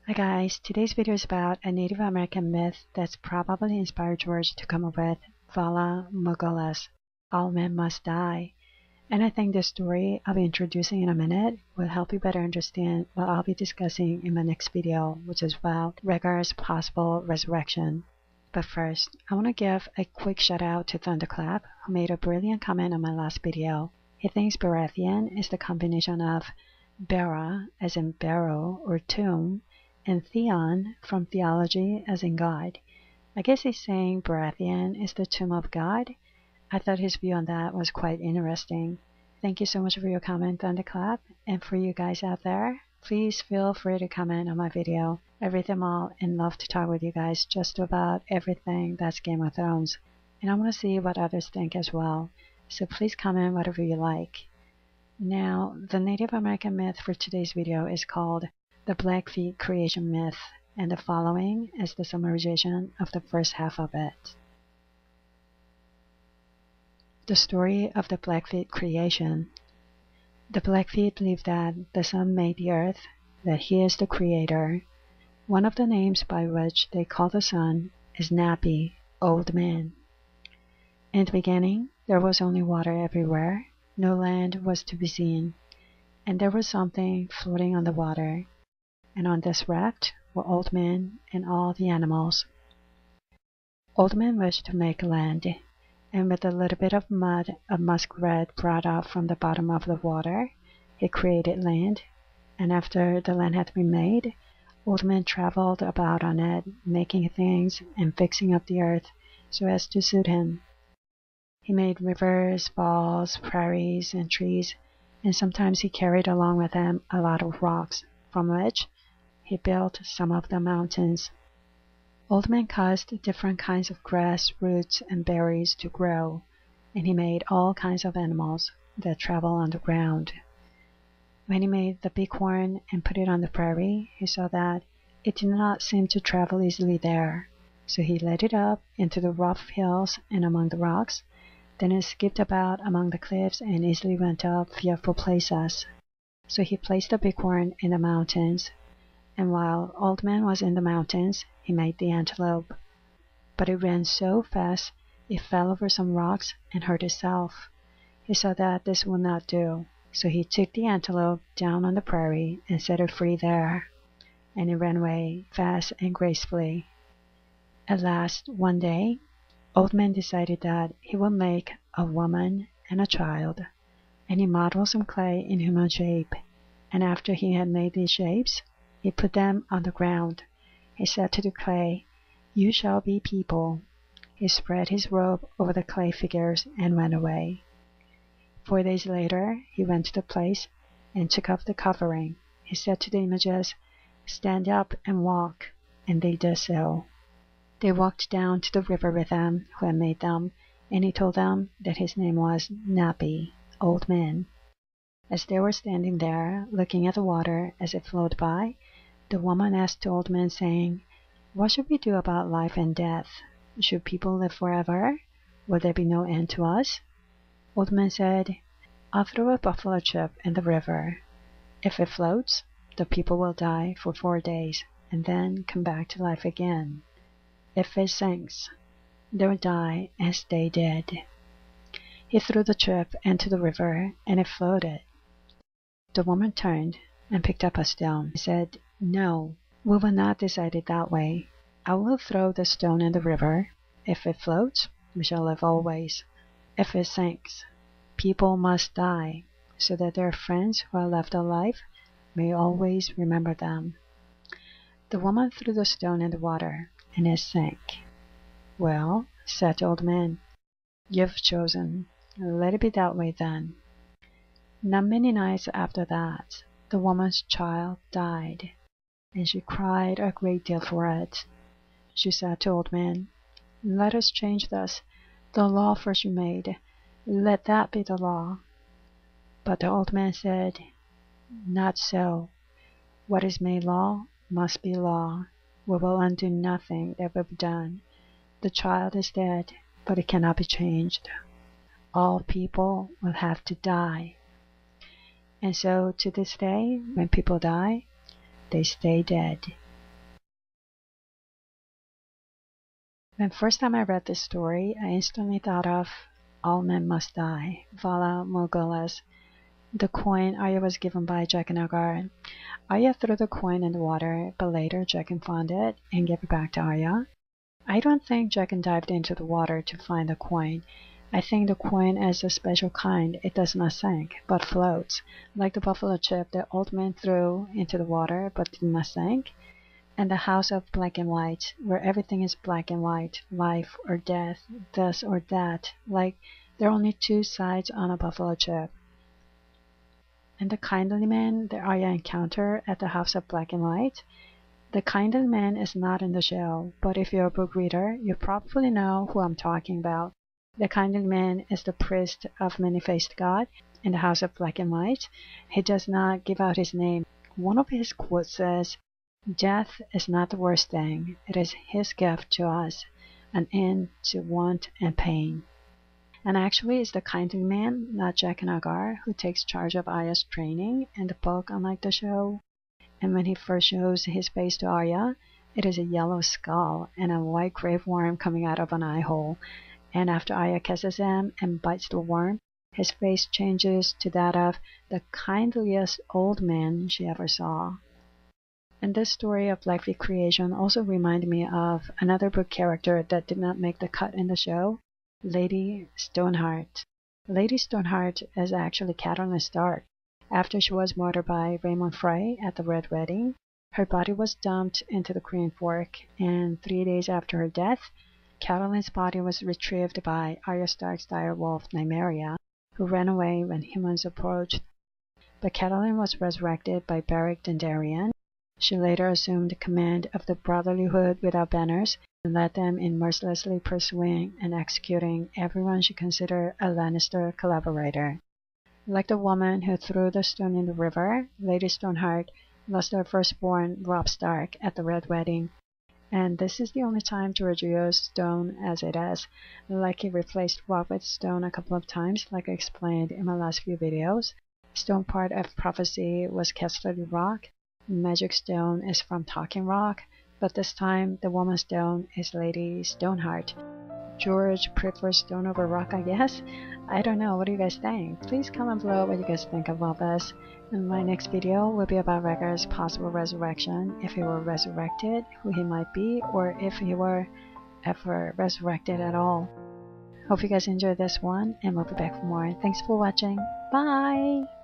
Hi guys, today's video is about a Native American myth that's probably inspired George to come up with Valar Morghulis, all men must die. And I think the story I'll be introducing in a minute will help you better understand what I'll be discussing in my next video, which is about Rhaegar's possible resurrection. But first, I want to give a quick shout out to Thunderclap, who made a brilliant comment on my last video. He thinks Baratheon is the combination of Bara, as in barrow or tomb, and Theon from theology, as in God. I guess he's saying Baratheon is the tomb of God. I thought his view on that was quite interesting. Thank you so much for your comment, Thunderclap. And for you guys out there, please feel free to comment on my video. I read them all and love to talk with you guys just about everything that's Game of Thrones. And I want to see what others think as well. So please comment whatever you like. Now, the Native American myth for today's video is called the Blackfeet creation myth, and the following is the summarization of the first half of it. The story of the Blackfeet creation. The Blackfeet believe that the sun made the earth, that he is the creator. One of the names by which they call the sun is Napi, old man. In the beginning, there was only water everywhere. No land was to be seen, and there was something floating on the water. And on this raft were Old Man and all the animals. Old Man wished to make land, and with a little bit of mud a muskrat brought up from the bottom of the water, he created land, and after the land had been made, Old Man traveled about on it, making things and fixing up the earth so as to suit him. He made rivers, falls, prairies, and trees, and sometimes he carried along with him a lot of rocks, from which he built some of the mountains. Old Man caused different kinds of grass, roots, and berries to grow, and he made all kinds of animals that travel on the ground. When he made the bighorn and put it on the prairie, he saw that it did not seem to travel easily there, so he led it up into the rough hills and among the rocks. Then it skipped about among the cliffs and easily went up fearful places. So he placed the bighorn in the mountains. And while Old Man was in the mountains, he made the antelope. But it ran so fast it fell over some rocks and hurt itself. He saw that this would not do, so he took the antelope down on the prairie and set it free there, and it ran away fast and gracefully. At last, one day, Old Man decided that he would make a woman and a child, and he modeled some clay in human shape, and after he had made these shapes, he put them on the ground. He said to the clay, "You shall be people." He spread his robe over the clay figures and went away. 4 days later, he went to the place and took off the covering. He said to the images, "Stand up and walk," and they did so. They walked down to the river with him who had made them, and he told them that his name was Napi, Old Man. As they were standing there, looking at the water as it flowed by, the woman asked the Old Man, saying, "What should we do about life and death? Should people live forever? Will there be no end to us?" Old Man said, "I'll throw a buffalo chip in the river. If it floats, the people will die for 4 days, and then come back to life again. If it sinks, they'll die and stay dead." He threw the chip into the river, and it floated. The woman turned and picked up a stone. He said, "No, we will not decide it that way. I will throw the stone in the river. If it floats, we shall live always. If it sinks, people must die, so that their friends who are left alive may always remember them." The woman threw the stone in the water, and it sank. "Well," said the Old Man, "you've chosen. Let it be that way then." Not many nights after that, the woman's child died, and she cried a great deal for it. She said to Old Man, "Let us change this. The law first you made, let that be the law." But the Old Man said, "Not so. What is made law must be law. We will undo nothing that will be done. The child is dead, but it cannot be changed. All people will have to die." And so to this day, when people die, they stay dead. When first time I read this story, I instantly thought of All Men Must Die, Valar Morghulis, the coin Arya was given by Jaqen. Arya threw the coin in the water, but later Jaqen found it and gave it back to Arya. I don't think Jaqen dived into the water to find the coin. I think the coin is a special kind. It does not sink, but floats, like the buffalo chip the old man threw into the water but did not sink. And the house of black and white, where everything is black and white, life or death, this or that, like there are only two sides on a buffalo chip. And the kindly man that Arya encountered at the house of black and white, the kindly man is not in the show, but if you're a book reader, you probably know who I'm talking about. The kindly man is the priest of many-faced God in the house of black and white. He does not give out his name. One of his quotes says, "Death is not the worst thing. It is his gift to us, an end to want and pain." And actually, it's the kindly man, not Jaqen, who takes charge of Arya's training in the book, unlike the show. And when he first shows his face to Arya, it is a yellow skull and a white grave worm coming out of an eye hole. And after Arya kisses him and bites the worm, his face changes to that of the kindliest old man she ever saw. And this story of Blackfeet creation also reminded me of another book character that did not make the cut in the show, Lady Stoneheart. Lady Stoneheart is actually Catelyn Stark. After she was murdered by Raymond Frey at the Red Wedding, her body was dumped into the Green Fork, and 3 days after her death, Catelyn's body was retrieved by Arya Stark's direwolf Nymeria, who ran away when humans approached. But Catelyn was resurrected by Beric Dondarrion. She later assumed command of the Brotherhood without banners and led them in mercilessly pursuing and executing everyone she considered a Lannister collaborator. Like the woman who threw the stone in the river, Lady Stoneheart lost her firstborn, Robb Stark, at the Red Wedding. And this is the only time George used stone as it is. Like he replaced rock with stone a couple of times, like I explained in my last few videos. Stone part of prophecy was Casterly Rock. Magic stone is from Talking Rock, but this time the woman stone is Lady Stoneheart. George prefers stone over rock, I guess. I don't know, what do you guys think? Please comment below what you guys think of all this. And my next video will be about Rhaegar's possible resurrection, if he were resurrected, who he might be, or if he were ever resurrected at all. Hope you guys enjoyed this one, and we'll be back for more. Thanks for watching. Bye!